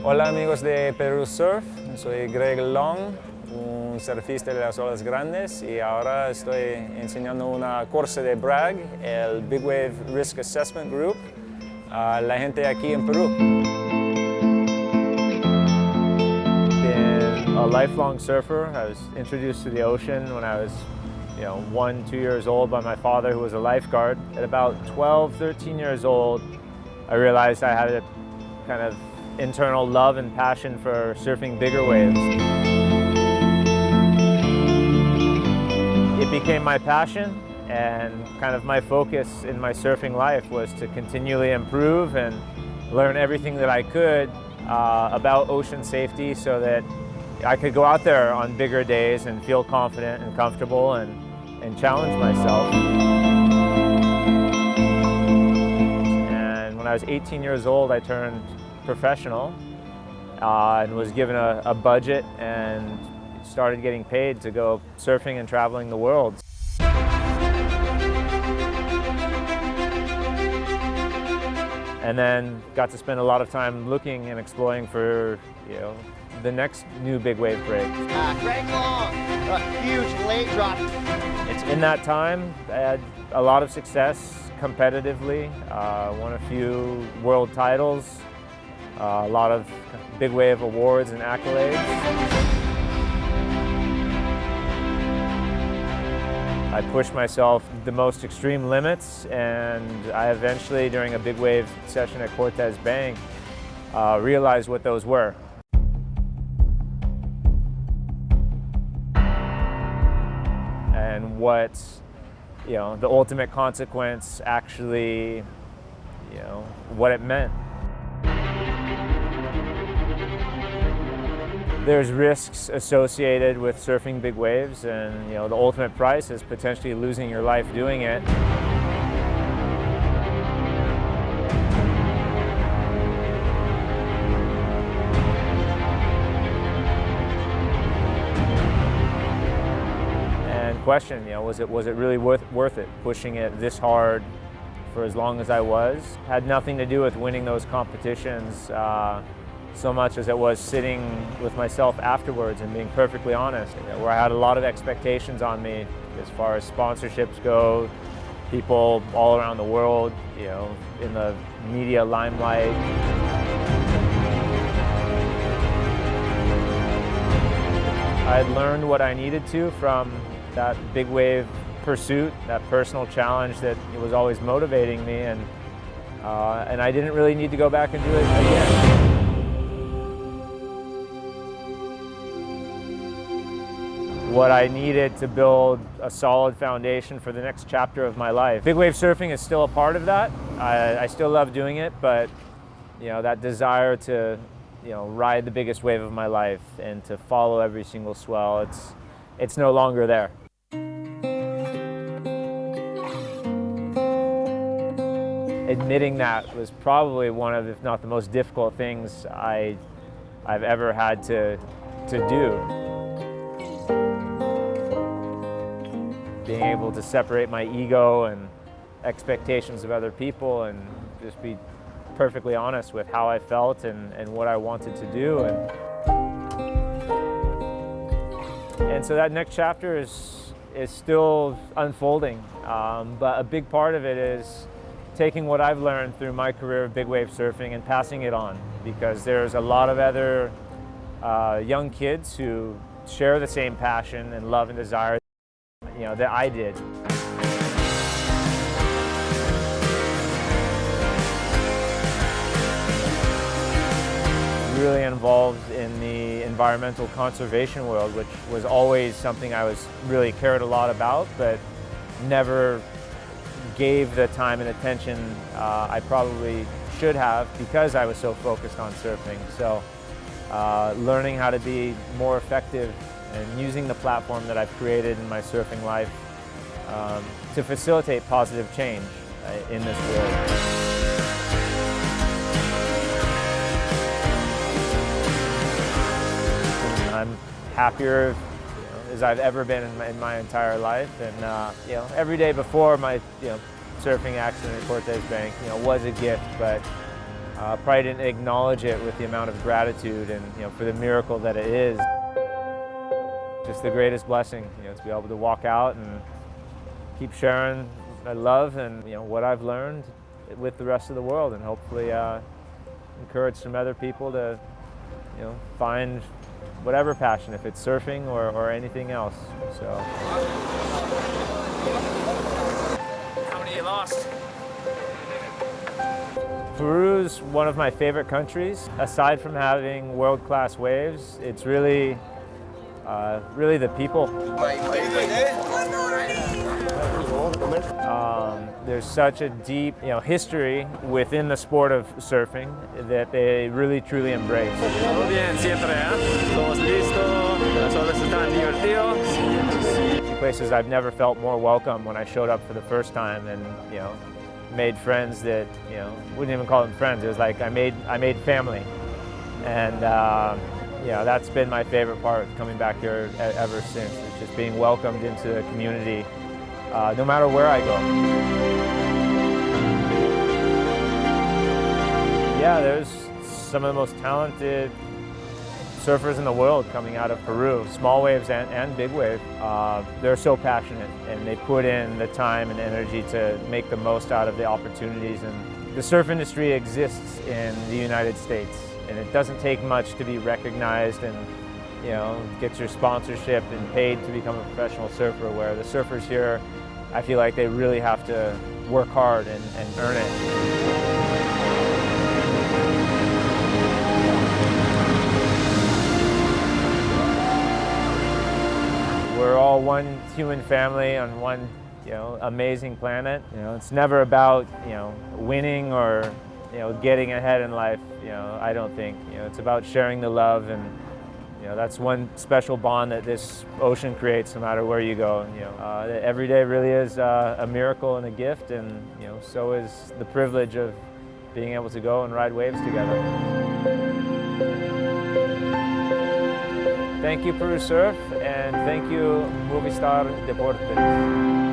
Hola amigos de Perú Surf, soy Greg Long, un surfista de las olas grandes y ahora estoy enseñando una curso de BRAG, el Big Wave Risk Assessment Group, a la gente aquí en Perú. Been a lifelong surfer. I was introduced to the ocean when I was 1, 2 years old by my father, who was a lifeguard. At about 12, 13 years old, I realized I had a kind of internal love and passion for surfing bigger waves. It became my passion, and kind of my focus in my surfing life was to continually improve and learn everything that I could about ocean safety so that I could go out there on bigger days and feel confident and comfortable and challenge myself. And when I was 18 years old, I turned professional and was given a budget and started getting paid to go surfing and traveling the world. And then got to spend a lot of time looking and exploring for the next new big wave break. Greg Long, a huge late drop. In that time, I had a lot of success competitively, won a few world titles, a lot of big wave awards and accolades. I pushed myself the most extreme limits, and I eventually, during a big wave session at Cortez Bank, realized what those were. And what the ultimate consequence actually, what it meant. There's risks associated with surfing big waves, and the ultimate price is potentially losing your life doing it. And question, was it really worth it, pushing it this hard for as long as I was? Had nothing to do with winning those competitions so much as it was sitting with myself afterwards and being perfectly honest, where I had a lot of expectations on me as far as sponsorships go, people all around the world, in the media limelight. I had learned what I needed to from that big wave pursuit, that personal challenge that was always motivating me, and I didn't really need to go back and do it again. What I needed to build a solid foundation for the next chapter of my life. Big wave surfing is still a part of that. I still love doing it, but that desire to ride the biggest wave of my life and to follow every single swell, it's no longer there. Admitting that was probably one of, if not the most difficult things I've ever had to do. Being able to separate my ego and expectations of other people and just be perfectly honest with how I felt and what I wanted to do. And so that next chapter is still unfolding, but a big part of it is taking what I've learned through my career of big wave surfing and passing it on, because there's a lot of other young kids who share the same passion and love and desire that I did. Really involved in the environmental conservation world, which was always something I was really cared a lot about, but never gave the time and attention I probably should have because I was so focused on surfing. So learning how to be more effective and using the platform that I've created in my surfing life to facilitate positive change in this world. I'm happier as I've ever been in my entire life, and every day before my surfing accident at Cortez Bank was a gift, but probably didn't acknowledge it with the amount of gratitude and for the miracle that it is. Just the greatest blessing, to be able to walk out and keep sharing my love and what I've learned with the rest of the world, and hopefully encourage some other people to find whatever passion, if it's surfing or anything else. So. How many you lost? Peru's one of my favorite countries. Aside from having world-class waves, it's really the people. There's such a deep history within the sport of surfing that they really truly embrace. Todo bien siempre, Todos listos, las olas están divertidos. Places I've never felt more welcome when I showed up for the first time, and made friends that wouldn't even call them friends. It was like I made family, and that's been my favorite part coming back here ever since. It's just being welcomed into the community, no matter where I go. Yeah, there's some of the most talented surfers in the world coming out of Peru, small waves and big wave. They're so passionate, and they put in the time and energy to make the most out of the opportunities. And the surf industry exists in the United States, and it doesn't take much to be recognized and get your sponsorship and paid to become a professional surfer, where the surfers here, I feel like they really have to work hard and earn it. We're all one human family on one, amazing planet. It's never about, winning or, getting ahead in life. I don't think. It's about sharing the love, and that's one special bond that this ocean creates, no matter where you go. Every day really is a miracle and a gift, and so is the privilege of being able to go and ride waves together. Thank you, Perú Surf, and thank you, Movistar Deportes.